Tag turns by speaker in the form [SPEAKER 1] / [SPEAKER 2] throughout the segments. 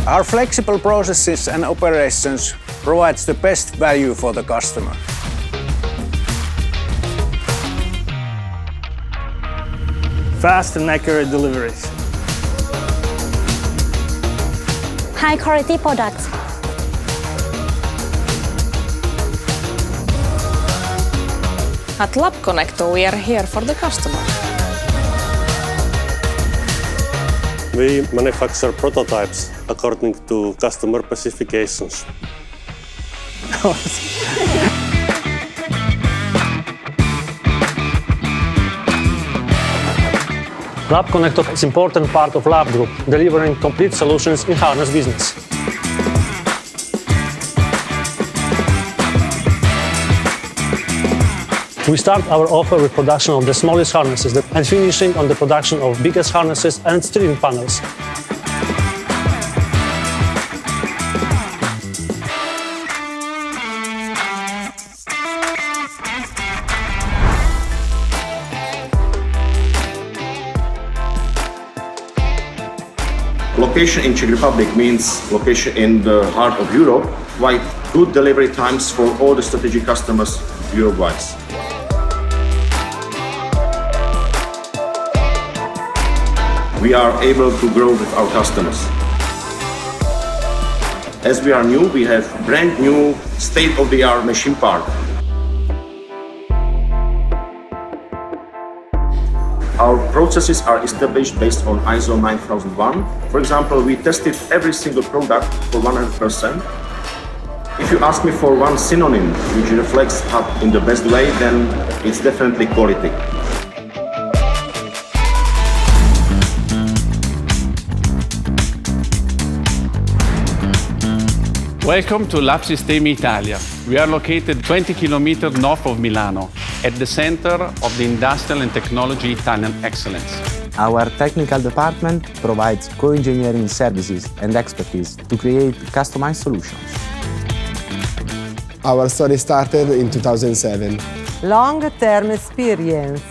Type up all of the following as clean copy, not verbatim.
[SPEAKER 1] Our flexible processes and operations provides the best value for the customer.
[SPEAKER 2] Fast and accurate deliveries.
[SPEAKER 3] High-quality products.
[SPEAKER 4] At Lapp Connecto, we are here for the customer.
[SPEAKER 5] We manufacture prototypes according to customer specifications.
[SPEAKER 6] Lapp Connecto is an important part of Lapp Group, delivering complete solutions in harness business. We start our offer with production of the smallest harnesses and finishing on the production of biggest harnesses and steering panels.
[SPEAKER 7] Location in Czech Republic means location in the heart of Europe, quite good delivery times for all the strategic customers Europe-wise. We are able to grow with our customers. As we are new, we have brand new state-of-the-art machine park. Our processes are established based on ISO 9001. For example, we tested every single product for 100%. If you ask me for one synonym which reflects Lapp in the best way, then it's definitely quality.
[SPEAKER 8] Welcome to Lapp Sistemi Italia. We are located 20 kilometers north of Milano, at the center of the industrial and technology Italian excellence.
[SPEAKER 9] Our technical department provides co-engineering services and expertise to create customized solutions.
[SPEAKER 10] Our story started in 2007.
[SPEAKER 11] Long-term experience.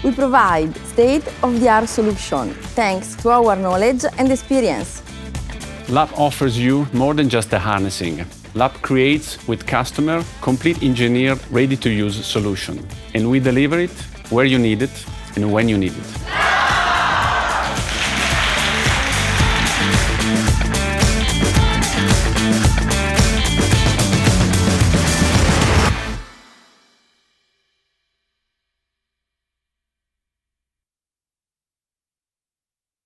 [SPEAKER 3] We provide state-of-the-art solution thanks to our knowledge and experience.
[SPEAKER 8] Lapp offers you more than just the harnessing. Lapp creates with customer complete engineered, ready-to-use solution. And we deliver it where you need it and when you need it.